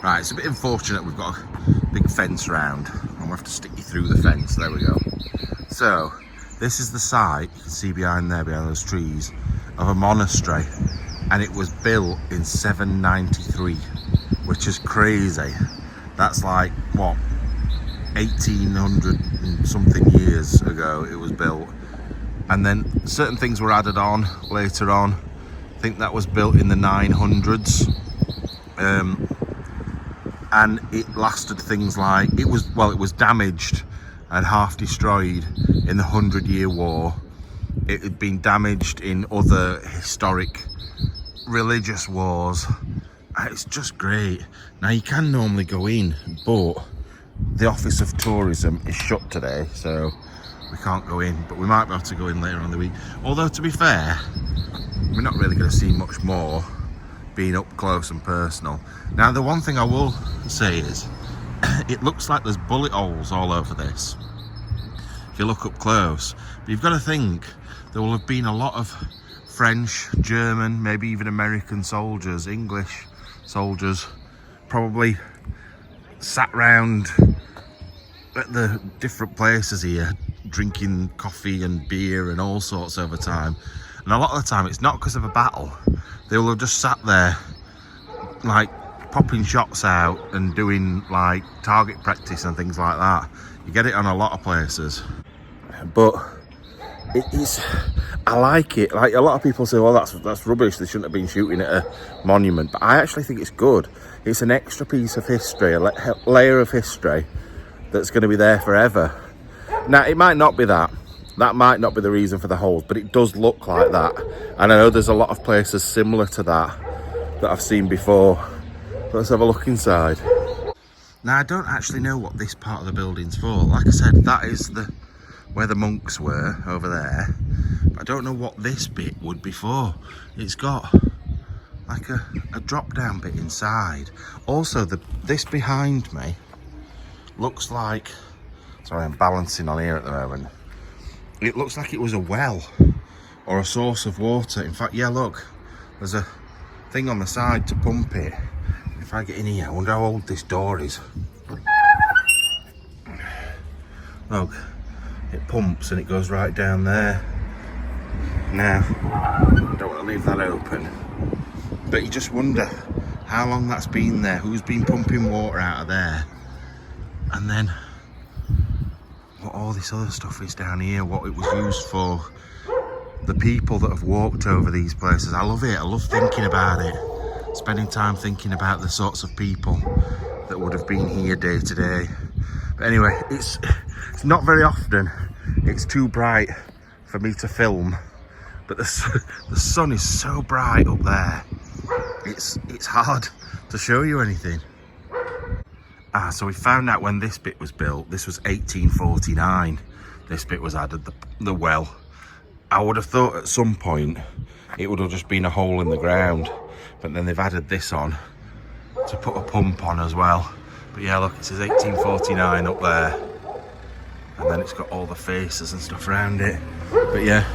Right, it's a bit unfortunate we've got a big fence round and we'll have to stick you through the fence. There we go. So, this is the site, you can see behind there, behind those trees, of a monastery, and it was built in 793, which is crazy. That's like, what, 1800 and something years ago it was built. And then certain things were added on later on. I think that was built in the 900s. And it lasted things like, it was damaged and half destroyed in the 100-Year War. It had been damaged in other historic religious wars. It's just great. Now you can normally go in, but the Office of Tourism is shut today, so we can't go in, but we might be able to go in later on in the week. Although, to be fair, we're not really going to see much more being up close and personal. Now, the one thing I will say is, it looks like there's bullet holes all over this, if you look up close. But you've got to think, there will have been a lot of French, German, maybe even American soldiers, English soldiers, probably sat round at the different places here, drinking coffee and beer and all sorts over time. And a lot of the time it's not because of a battle. They will have just sat there like popping shots out and doing like target practice and things like that. You get it on a lot of places, but I like it. Like, a lot of people say, well, that's rubbish, they shouldn't have been shooting at a monument, but I actually think it's good. It's an extra piece of history, a layer of history that's going to be there forever. Now, it might not be that might not be the reason for the holes, but it does look like that. And I know there's a lot of places similar to that I've seen before. Let's have a look inside. Now, I don't actually know what this part of the building's for. Like I said, that is where the monks were, over there. But I don't know what this bit would be for. It's got like a drop down bit inside. Also, this behind me looks like, sorry, I'm balancing on here at the moment. It looks like it was a well or a source of water. In fact, yeah, look, there's a thing on the side to pump it. If I get in here, I wonder how old this door is. Look, it pumps and it goes right down there. Now, I don't want to leave that open, but you just wonder how long that's been there, who's been pumping water out of there, and then what all this other stuff is down here, what it was used for, the people that have walked over these places. I love it. I love thinking about it, spending time thinking about the sorts of people that would have been here day to day. But anyway, it's not very often it's too bright for me to film, but the sun is so bright up there, it's hard to show you anything. So we found out when this bit was built. This was 1849. This bit was added, the well. I would have thought at some point it would have just been a hole in the ground, but then they've added this on to put a pump on as well. But yeah, look, it says 1849 up there, and then it's got all the faces and stuff around it. But yeah,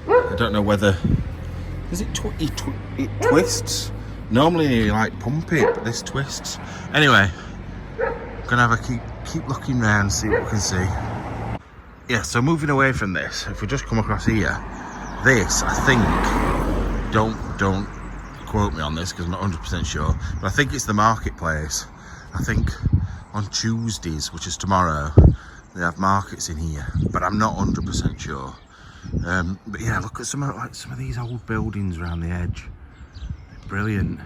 I don't know whether, is it it twists? Normally you like pump it, but this twists. Anyway, I'm gonna have a keep looking around, see what we can see. Yeah, so moving away from this, if we just come across here, this, I think, don't quote me on this because I'm not 100% sure, but I think it's the marketplace. I think on Tuesdays, which is tomorrow, they have markets in here, but I'm not 100% sure. But yeah, look at some of these old buildings around the edge. Brilliant.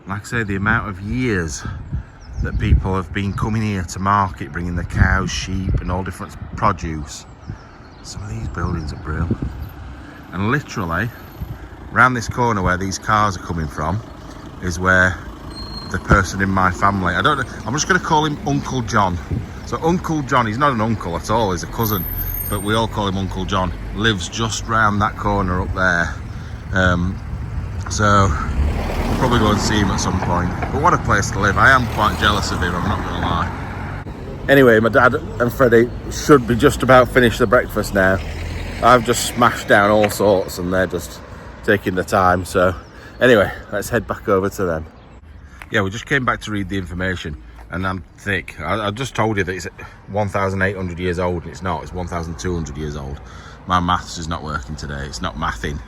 Like I say, the amount of years that people have been coming here to market, bringing the cows, sheep and all different produce. Some of these buildings are brilliant. And literally around this corner where these cars are coming from is where the person in my family, I don't know, I'm just going to call him Uncle John. So Uncle John, he's not an uncle at all, he's a cousin, but we all call him Uncle John, lives just round that corner up there. So I'll probably go and see him at some point. But what a place to live. I am quite jealous of him, I'm not going to lie. Anyway, my dad and Freddie should be just about finished the breakfast now. I've just smashed down all sorts and they're just taking the time. So anyway, let's head back over to them. yeah, we just came back to read the information, and I'm thick. I just told you that it's 1,800 years old, and it's not. It's 1,200 years old. My maths is not working today. It's not mathing.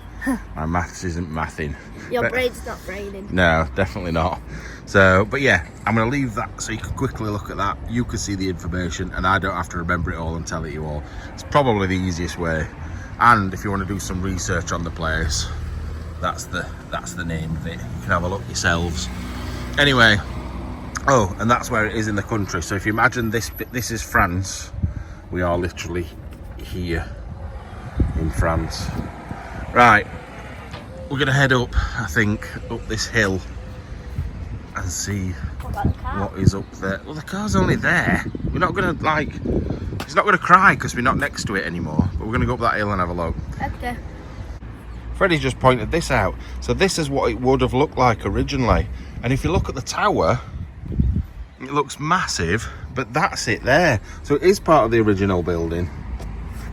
My maths isn't mathing. Your brain's not braining. No, definitely not. So, but yeah, I'm going to leave that so you can quickly look at that. You can see the information, and I don't have to remember it all and tell it you all. It's probably the easiest way. And if you want to do some research on the place, that's the name of it. You can have a look yourselves. Anyway, oh, and that's where it is in the country. So if you imagine this is France. We are literally here in France. Right, we're gonna head up, I think, up this hill and see what is up there. Well, the car's only there. We're not gonna, like, it's not gonna cry because we're not next to it anymore, but we're gonna go up that hill and have a look. Okay. Freddie just pointed this out. So this is what it would have looked like originally. And if you look at the tower, it looks massive, but that's it there. So it is part of the original building.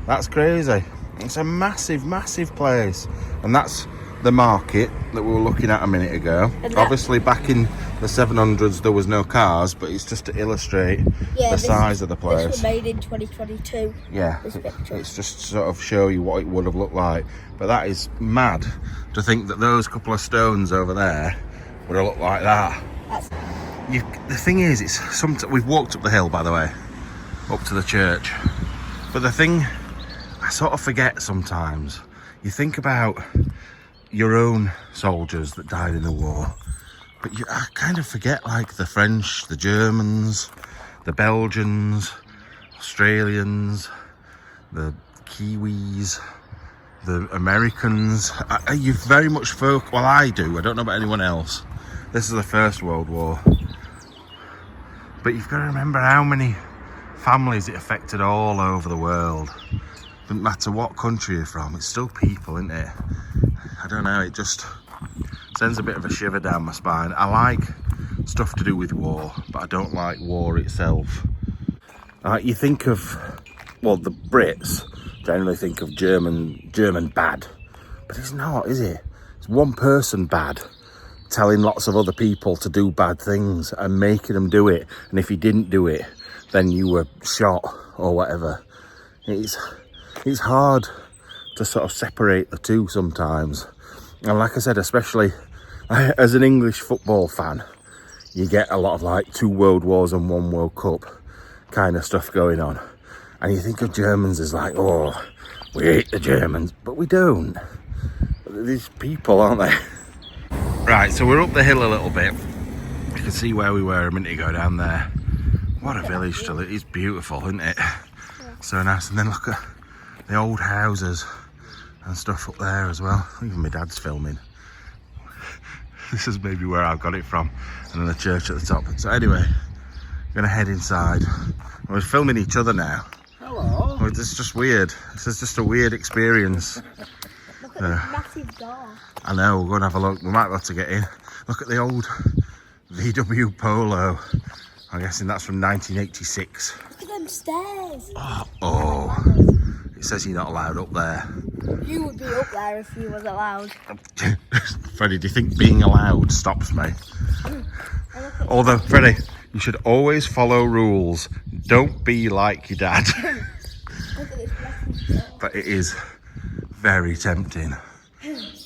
That's crazy. It's a massive, massive place. And that's the market that we were looking at a minute ago. Obviously back in the 700s there was no cars, but it's just to illustrate the size of the place. This was made in 2022. Yeah, it's just to sort of show you what it would have looked like. But that is mad to think that those couple of stones over there would have looked like that. The thing is, we've walked up the hill, by the way, up to the church. But the thing I sort of forget sometimes, you think about your own soldiers that died in the war, but I kind of forget, like, the French, the Germans, the Belgians, Australians, the Kiwis, the Americans. You very much focus, well, I do, I don't know about anyone else. This is the First World War. But you've got to remember how many families it affected all over the world. Doesn't matter what country you're from, it's still people, isn't it? I don't know, it just sends a bit of a shiver down my spine. I like stuff to do with war, but I don't like war itself. You think of, well, the Brits generally think of German bad, but it's not, is it? It's one person bad, telling lots of other people to do bad things and making them do it. And if you didn't do it, then you were shot or whatever. It's hard to sort of separate the two sometimes. And like I said, especially as an English football fan, you get a lot of, like, 2 world wars and 1 World Cup kind of stuff going on. And you think of Germans as like, oh, we hate the Germans, but we don't. These people, aren't they? Right, so we're up the hill a little bit. You can see where we were a minute ago down there. What a village to live. It's beautiful, isn't it? So nice. And then look at the old houses and stuff up there as well. Even my dad's filming. This is maybe where I got it from. And then the church at the top. So anyway, I'm gonna head inside. We're filming each other now. Hello. It's just weird. This is just a weird experience. Look at this massive door. I know, we'll go and have a look. We might be able to get in. Look at the old VW Polo. I'm guessing that's from 1986. Look at them stairs. Oh. It says you're not allowed up there. You would be up there if you was allowed. Freddie, do you think being allowed stops me? Although, Freddie, you should always follow rules. Don't be like your dad. But it is very tempting.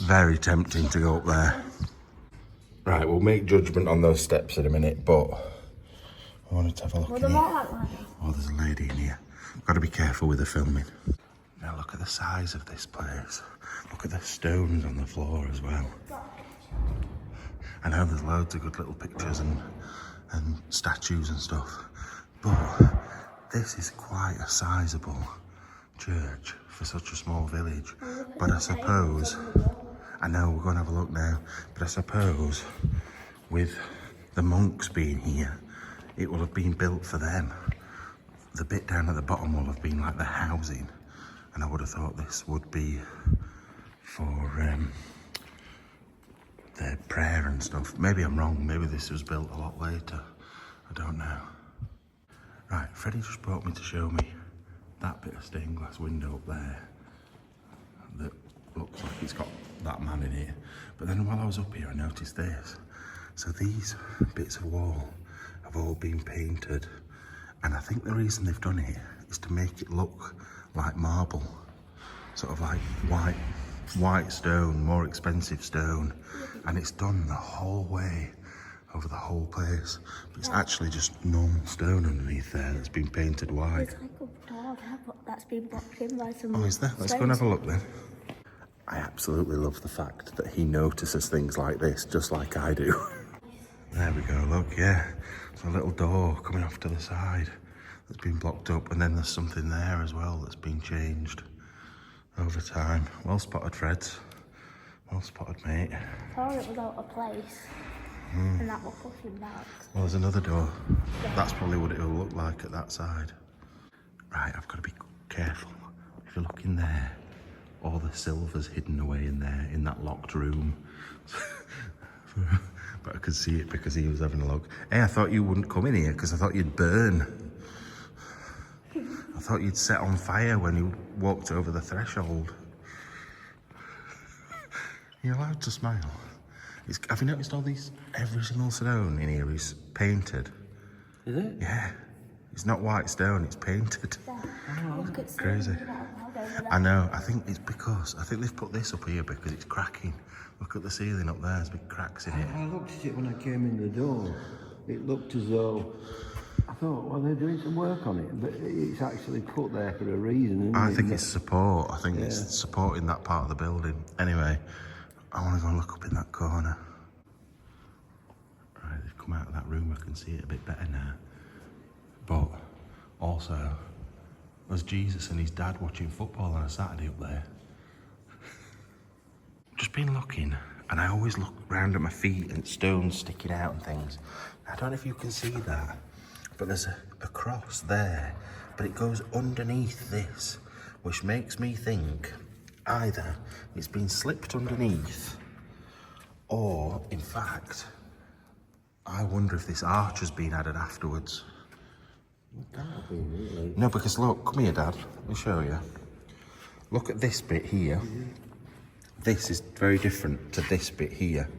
Very tempting to go up there. Right, we'll make judgment on those steps in a minute, but I wanted to have a look in here. Oh, there's a lady in here. Got to be careful with the filming. Now look at the size of this place. Look at the stones on the floor as well. I know there's loads of good little pictures and statues and stuff, but this is quite a sizable church for such a small village. But I suppose, I know we're going to have a look now, but I suppose with the monks being here, it will have been built for them. The bit down at the bottom will have been like the housing, and I would have thought this would be for their prayer and stuff. Maybe I'm wrong, maybe this was built a lot later, I don't know. Right, Freddie just brought me to show me that bit of stained glass window up there that looks like it's got that man in it. But then while I was up here I noticed this. So these bits of wall have all been painted, and I think the reason they've done it is to make it look like marble, sort of like white stone, more expensive stone, and it's done the whole way over the whole place. But it's actually just normal stone underneath there that's been painted white. There's like a door there, but that's been blocked in by some. Oh, is there? Let's go and have a look then. I absolutely love the fact that he notices things like this, just like I do. There we go, look, yeah. There's a little door coming off to the side that's been blocked up, and then there's something there as well that's been changed over time. Well spotted, Freds. Well spotted, mate. I thought it was out of place. And that will push him back. Well, there's another door. That's probably what it'll look like at that side. Right, I've got to be careful. If you look in there, all the silver's hidden away in there, in that locked room. But I could see it because he was having a look. Hey, I thought you wouldn't come in here because I thought you'd burn. I thought you'd set on fire when you walked over the threshold. You're allowed to smile. Have you noticed all these? Every single stone in here is painted. Is it? Yeah. It's not white stone, it's painted. Look at Crazy. I know, I think it's because, I think they've put this up here because it's cracking. Look at the ceiling up there, there's big cracks in it. I looked at it when I came in the door. It looked as though, I thought, well, they're doing some work on it, but it's actually put there for a reason, isn't I it? think it's support. I think it's supporting that part of the building. Anyway, I want to go and look up in that corner. Right, they've come out of that room. I can see it a bit better now. But also, there's Jesus and his dad watching football on a Saturday up there. Just been looking, and I always look round at my feet and stones sticking out and things. I don't know if you can see that, but there's a cross there, but it goes underneath this, which makes me think either it's been slipped underneath, or in fact, I wonder if this arch has been added afterwards. Can't be, really. No, because look, come here, Dad, let me show you. Look at this bit here. This is very different to this bit here.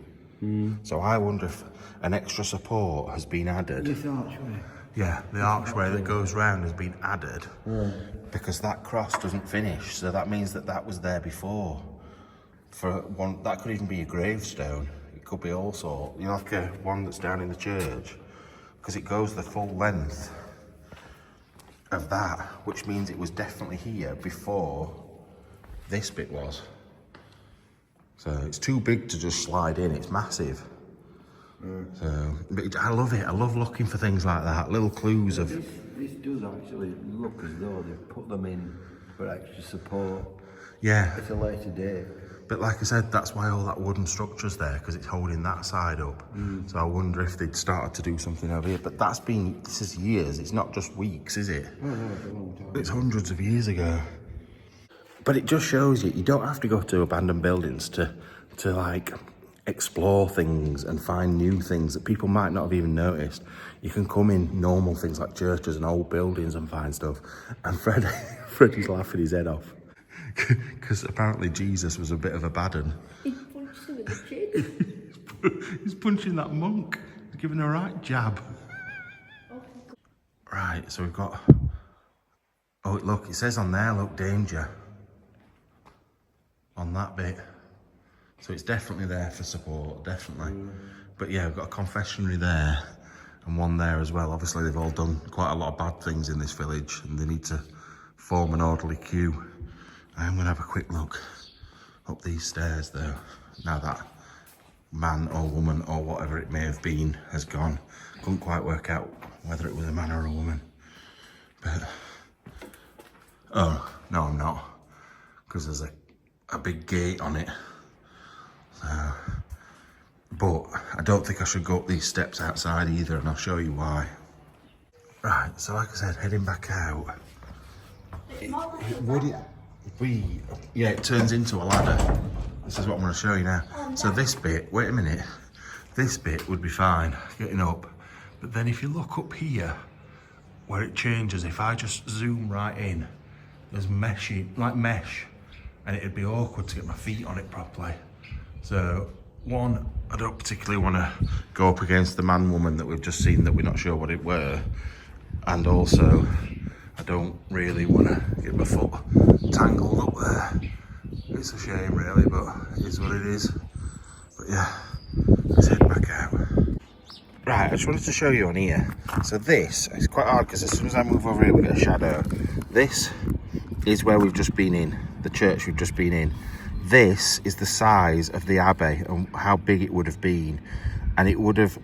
So I wonder if an extra support has been added. This archway. Yeah, the archway that goes round has been added because that cross doesn't finish. So that means that that was there before. For one, that could even be a gravestone. It could be all sorts. You know, like a one that's down in the church, because it goes the full length of that, which means it was definitely here before this bit was. So it's too big to just slide in. It's massive. So, but I love it. I love looking for things like that, little clues of. This does actually look as though they've put them in for extra support. Yeah. It's a later date. But like I said, that's why all that wooden structure's there, because it's holding that side up. So I wonder if they'd started to do something over here. But this is years. It's not just weeks, is it? Oh, no, it's a long time. It's hundreds of years ago. But it just shows you don't have to go to abandoned buildings to like explore things and find new things that people might not have even noticed. You can come in normal things like churches and old buildings and find stuff. And Freddie's laughing his head off because apparently Jesus was a bit of a bad un. He punched him in the chin. He's punching that monk. He's giving a right jab. Right, so we've got. Oh, look, it says on there, look, danger. On that bit. So it's definitely there for support, definitely. But yeah, we've got a confessionary there and one there as well. Obviously, they've all done quite a lot of bad things in this village and they need to form an orderly queue. I'm going to have a quick look up these stairs though. Now that man or woman or whatever it may have been has gone. Couldn't quite work out whether it was a man or a woman. But, oh, no I'm not. Because there's a big gate on it. So, but I don't think I should go up these steps outside either, and I'll show you why. Right, so like I said, heading back out. It turns into a ladder. This is what I'm going to show you now. So this bit, wait a minute, this bit would be fine, getting up. But then if you look up here, where it changes, if I just zoom right in, there's like mesh, and it'd be awkward to get my feet on it properly. So one, I don't particularly want to go up against the man-woman that we've just seen that we're not sure what it were. And also, I don't really want to get my foot tangled up there. It's a shame really, but it is what it is. But yeah, let's head back out. Right, I just wanted to show you on here. So this, it's quite hard because as soon as I move over here we get a shadow. This is where we've just been in, the church we've just been in. This is the size of the Abbey and how big it would have been. And it would have,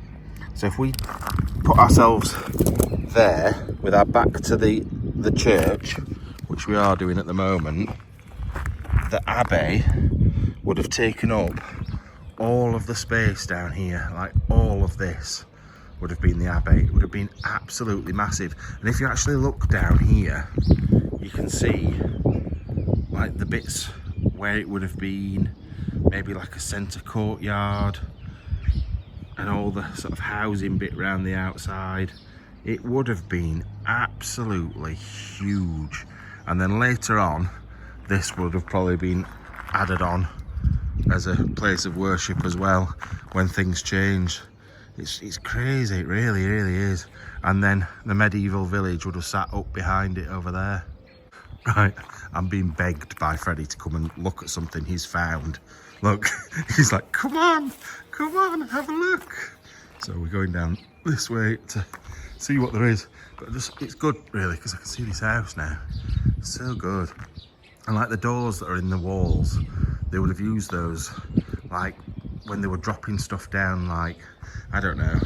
so if we put ourselves there with our back to the church, which we are doing at the moment, the Abbey would have taken up all of the space down here. Like all of this would have been the Abbey. It would have been absolutely massive. And if you actually look down here, you can see like the bits where it would have been, maybe like a centre courtyard and all the sort of housing bit around the outside. It would have been absolutely huge. And then later on, this would have probably been added on as a place of worship as well when things changed. It's crazy, it really is. And then the medieval village would have sat up behind it over there. Right, I'm being begged by Freddie to come and look at something he's found. Look, he's like, come on, have a look. So we're going down this way to see what there is. But it's good really, because I can see this house now. It's so good. And like the doors that are in the walls, they would have used those like when they were dropping stuff down, like, I don't know.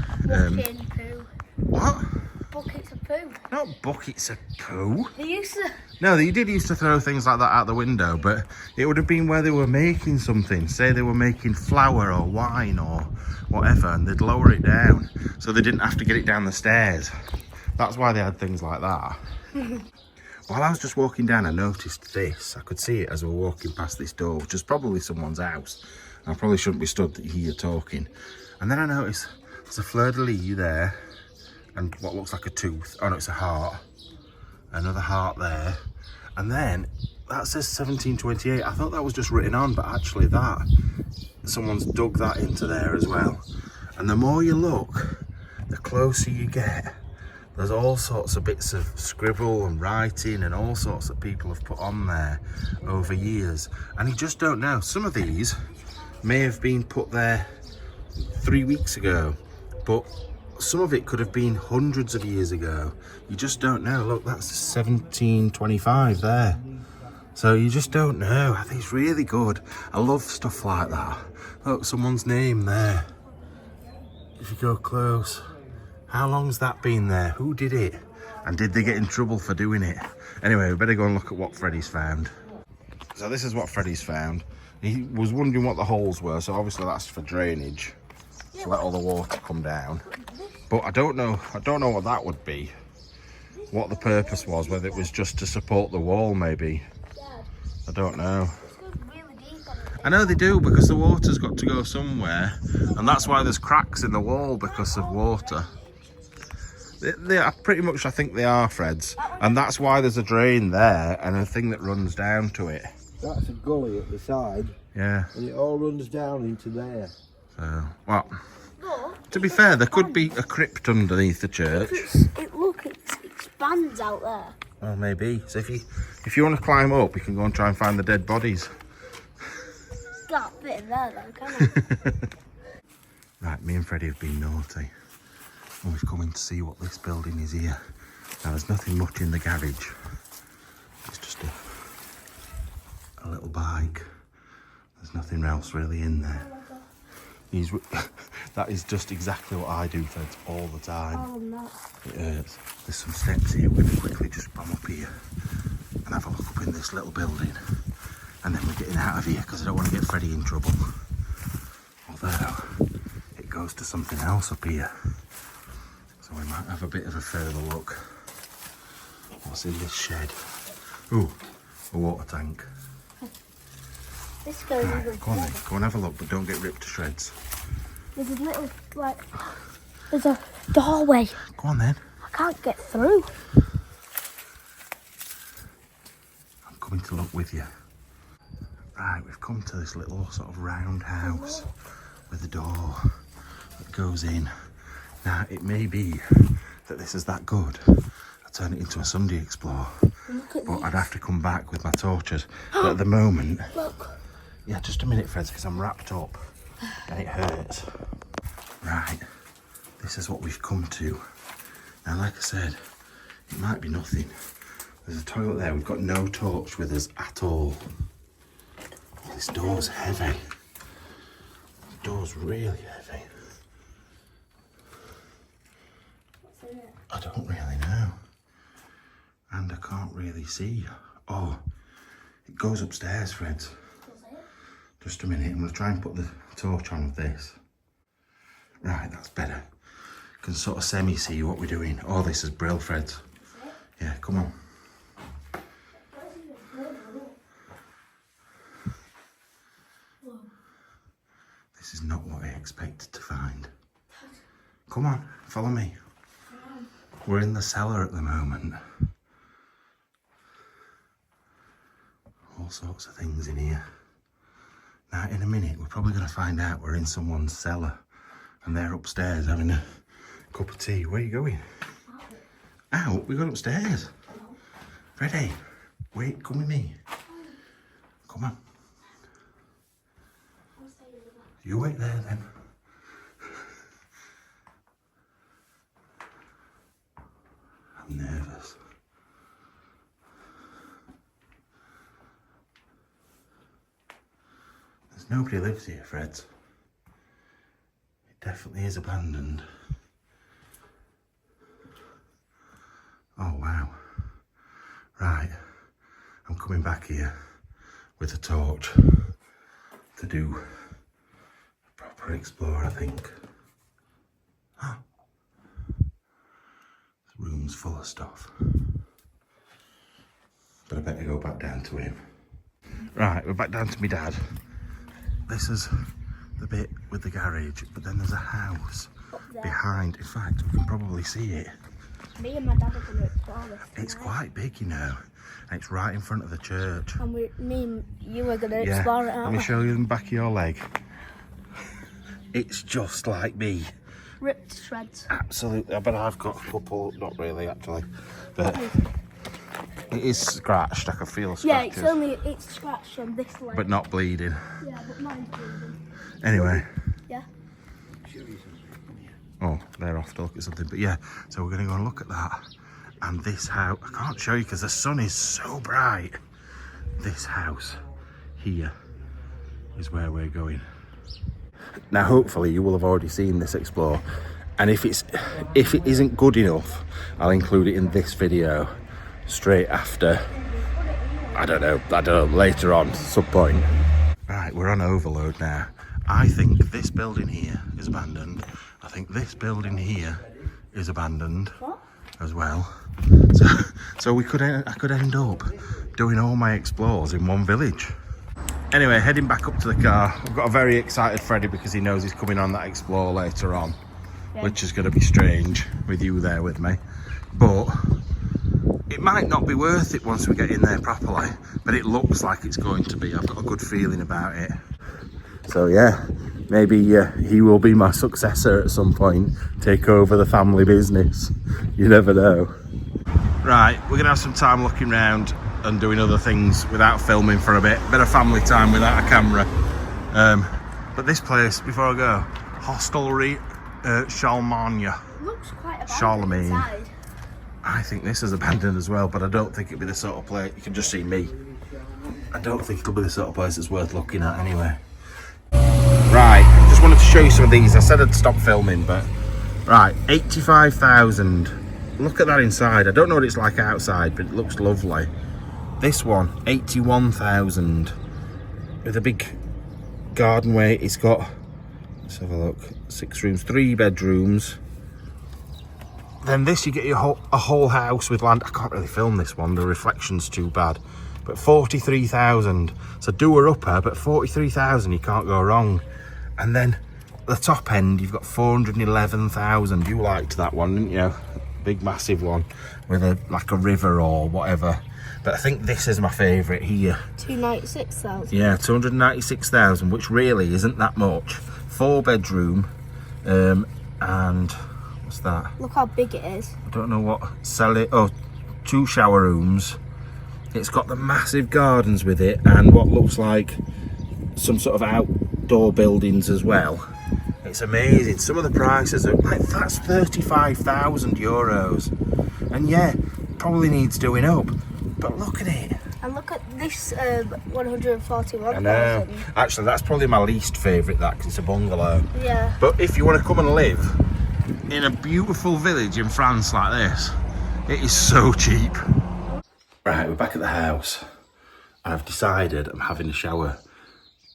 Poo. What? Buckets of poo. Not buckets of poo. They used to. No, they did used to throw things like that out the window, but it would have been where they were making something. Say they were making flour or wine or whatever, and they'd lower it down so they didn't have to get it down the stairs. That's why they had things like that. While I was just walking down, I noticed this. I could see it as we were walking past this door, which is probably someone's house. I probably shouldn't be stood here talking. And then I noticed there's a fleur-de-lis there, and what looks like a tooth. Oh no, it's a heart. Another heart there. And then that says 1728. I thought that was just written on, but actually someone's dug that into there as well. And the more you look, the closer you get. There's all sorts of bits of scribble and writing and all sorts that people have put on there over years. And you just don't know. Some of these may have been put there 3 weeks ago, but some of it could have been hundreds of years ago. You just don't know. Look, that's 1725 there. So you just don't know. I think it's really good. I love stuff like that. Look, someone's name there. If you go close. How long's that been there? Who did it? And did they get in trouble for doing it? Anyway, we better go and look at what Freddie's found. So this is what Freddie's found. He was wondering what the holes were, so obviously that's for drainage. To let all the water come down. But I don't know what that would be. What the purpose was, whether it was just to support the wall maybe. I don't know. I know they do, because the water's got to go somewhere, and that's why there's cracks in the wall, because of water. They are pretty much, I think they are, Freds, and that's why there's a drain there and a thing that runs down to it. That's a gully at the side. Yeah. And it all runs down into there. So, well, to be fair, there could be a crypt underneath the church. It expands out there. Oh, maybe. So if you want to climb up, you can go and try and find the dead bodies. That bit in there though, can it? Right, me and Freddie have been naughty. And we've come in to see what this building is here. Now, there's nothing much in the garage. It's just a little bike. There's nothing else really in there. That is just exactly what I do, Fred, all the time. Oh, no. It hurts. There's some steps here. We're going to quickly just bomb up here and have a look up in this little building. And then we're getting out of here because I don't want to get Freddie in trouble. Although, it goes to something else up here. So we might have a bit of a further look. What's in this shed? Ooh, a water tank. This goes Right, even go on then, further. go and have a look, but don't get ripped to shreds. There's a little, there's a doorway. Go on then. I can't get through. I'm coming to look with you. Right, we've come to this little sort of round house with a door that goes in. Now, it may be that this is that good. I'll turn it into a Sunday explore. But I'd have to come back with my torches. But at the moment... Look. Yeah, just a minute, Fred, because I'm wrapped up and it hurts. Right, this is what we've come to. Now, like I said, it might be nothing. There's a toilet there. We've got no torch with us at all. This door's heavy. The door's really heavy. What's in it? I don't really know. And I can't really see. Oh, it goes upstairs, Fred. Does it? Just a minute. I'm going to try and put the torch on with this. Right, that's better. Can sort of semi-see what we're doing. Oh, this is brill, Fred. Yeah, come on. This is not what I expected to find. Come on, follow me. We're in the cellar at the moment. All sorts of things in here. Now, in a minute, we're probably going to find out we're in someone's cellar. And they're upstairs having a cup of tea. Where are you going? Out? We're going upstairs. Freddie, wait, come with me. Come on. You wait there then. I'm nervous. There's nobody lives here, Fred. It definitely is abandoned. Oh wow. Right, I'm coming back here with a torch to do a proper explore, I think. Oh. This room's full of stuff. But I better go back down to him. Right, we're back down to my dad. This is the bit with the garage, but then there's a house behind. In fact, we can probably see it. Me and my dad are going to explore this tonight. It's quite big, you know. And it's right in front of the church. And me and you are going to explore it, aren't Let me show you the back of your leg. It's just like me. Ripped to shreds. Absolutely. But I've got a couple, not really actually. But it is scratched. I can feel scratches. Yeah, it's scratched on this leg. But not bleeding. Yeah, but mine's bleeding. Anyway. Yeah. Oh, they're off to look at something. But yeah, so we're going to go and look at that. And this house, I can't show you because the sun is so bright. This house here is where we're going. Now, hopefully you will have already seen this explore. And if it isn't good enough, I'll include it in this video straight after. I don't know, later on, at some point. Right, we're on overload now. I think this building here is abandoned. I think this building here is abandoned as well. So I could end up doing all my explores in one village. Anyway, heading back up to the car. I've got a very excited Freddie because he knows he's coming on that explore later on, which is going to be strange with you there with me. But it might not be worth it once we get in there properly, but it looks like it's going to be. I've got a good feeling about it. So yeah, maybe he will be my successor at some point, take over the family business. You never know. Right, we're gonna have some time looking around and doing other things without filming for a bit of family time without a camera. But this place, before I go, Hostelry Charlemagne. Looks quite abandoned Charlemagne. inside. I think this is abandoned as well, but I don't think it'll be the sort of place. You can just see me. I don't think it'll be the sort of place that's worth looking at anyway. Right, just wanted to show you some of these. I said I'd stop filming, but right, 85,000. Look at that inside. I don't know what it's like outside, but it looks lovely. This one, 81,000, with a big garden way. It's got, let's have a look, 6 rooms, 3 bedrooms. Then this, you get a whole house with land. I can't really film this one, the reflection's too bad. But 43,000, so doer upper, but 43,000, you can't go wrong. And then the top end, you've got 411,000. You liked that one, didn't you? Big massive one with like a river or whatever. But I think this is my favourite here. 296,000. Yeah, 296,000, which really isn't that much 4-bedroom, and what's that? Look how big it is. I don't know what cellar. Oh, 2 shower rooms. It's got the massive gardens with it, and what looks like some sort of outdoor buildings as well. It's amazing. Some of the prices are like, that's 35,000 euros, and yeah, probably needs doing up. But look at it. And look at this 141,000. I know. Actually, that's probably my least favourite, that, because it's a bungalow. Yeah. But if you want to come and live in a beautiful village in France like this, it is so cheap. Right, we're back at the house. I've decided I'm having a shower,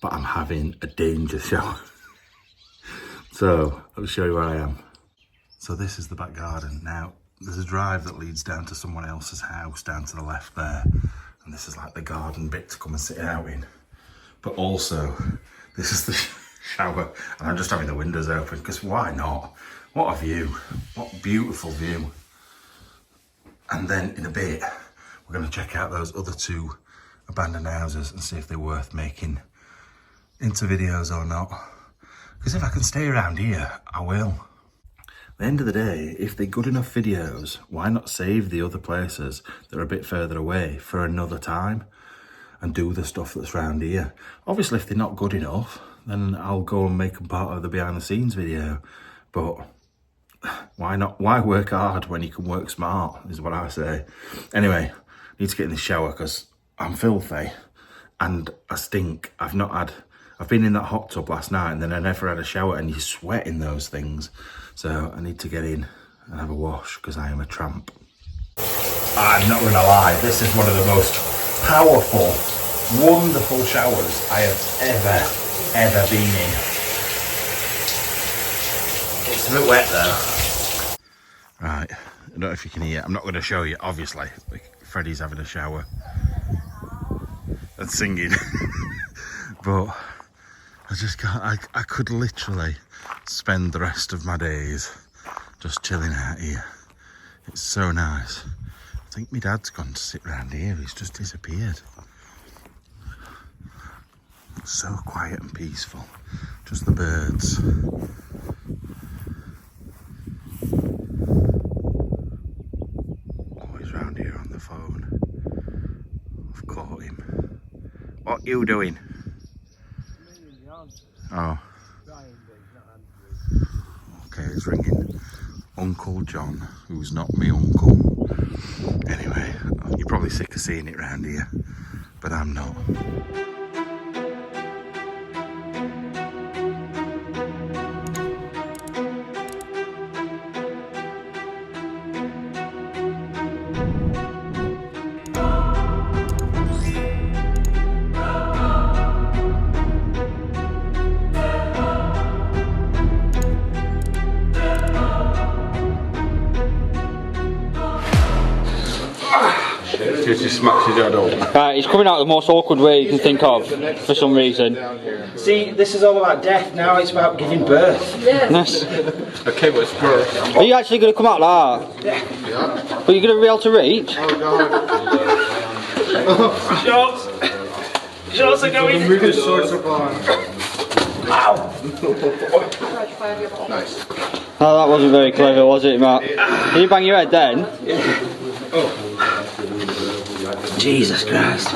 but I'm having a danger shower. So, let me show you where I am. So this is the back garden. Now, there's a drive that leads down to someone else's house, down to the left there. And this is like the garden bit to come and sit out in. But also, this is the shower. And I'm just having the windows open, because why not? What a view. What a beautiful view. And then in a bit, we're going to check out those other 2 abandoned houses and see if they're worth making into videos or not. Because if I can stay around here, I will. At the end of the day, if they're good enough videos, why not save the other places that are a bit further away for another time and do the stuff that's around here? Obviously, if they're not good enough, then I'll go and make them part of the behind the scenes video. But why not? Why work hard when you can work smart, is what I say. Anyway, I need to get in the shower because I'm filthy and I stink. I've been in that hot tub last night and then I never had a shower, and you sweat in those things. So I need to get in and have a wash because I am a tramp. I'm not going to lie, this is one of the most powerful, wonderful showers I have ever been in. It's a bit wet though. Right, I don't know if you can hear. I'm not going to show you, obviously. Freddie's having a shower and singing. But I just can't, I could literally spend the rest of my days just chilling out here. It's so nice. I think my dad's gone to sit round here. He's just disappeared. It's so quiet and peaceful. Just the birds. Oh, he's round here on the phone. I've caught him. What are you doing? Oh. Okay, it's ringing. Uncle John, who's not me uncle. Anyway, you're probably sick of seeing it round here, but I'm not. Just smacks his head up. Right, he's coming out the most awkward way you can think of, for some reason. See, this is all about death now, it's about giving birth. Yes. Okay, but it's birth. Are you actually going to come out like that? Yeah. But you're going to be able to reach? Shorts are going. Really shorts are on. Ow! Nice. Oh, that wasn't very clever, was it, Matt? Did you bang your head then? Jesus Christ.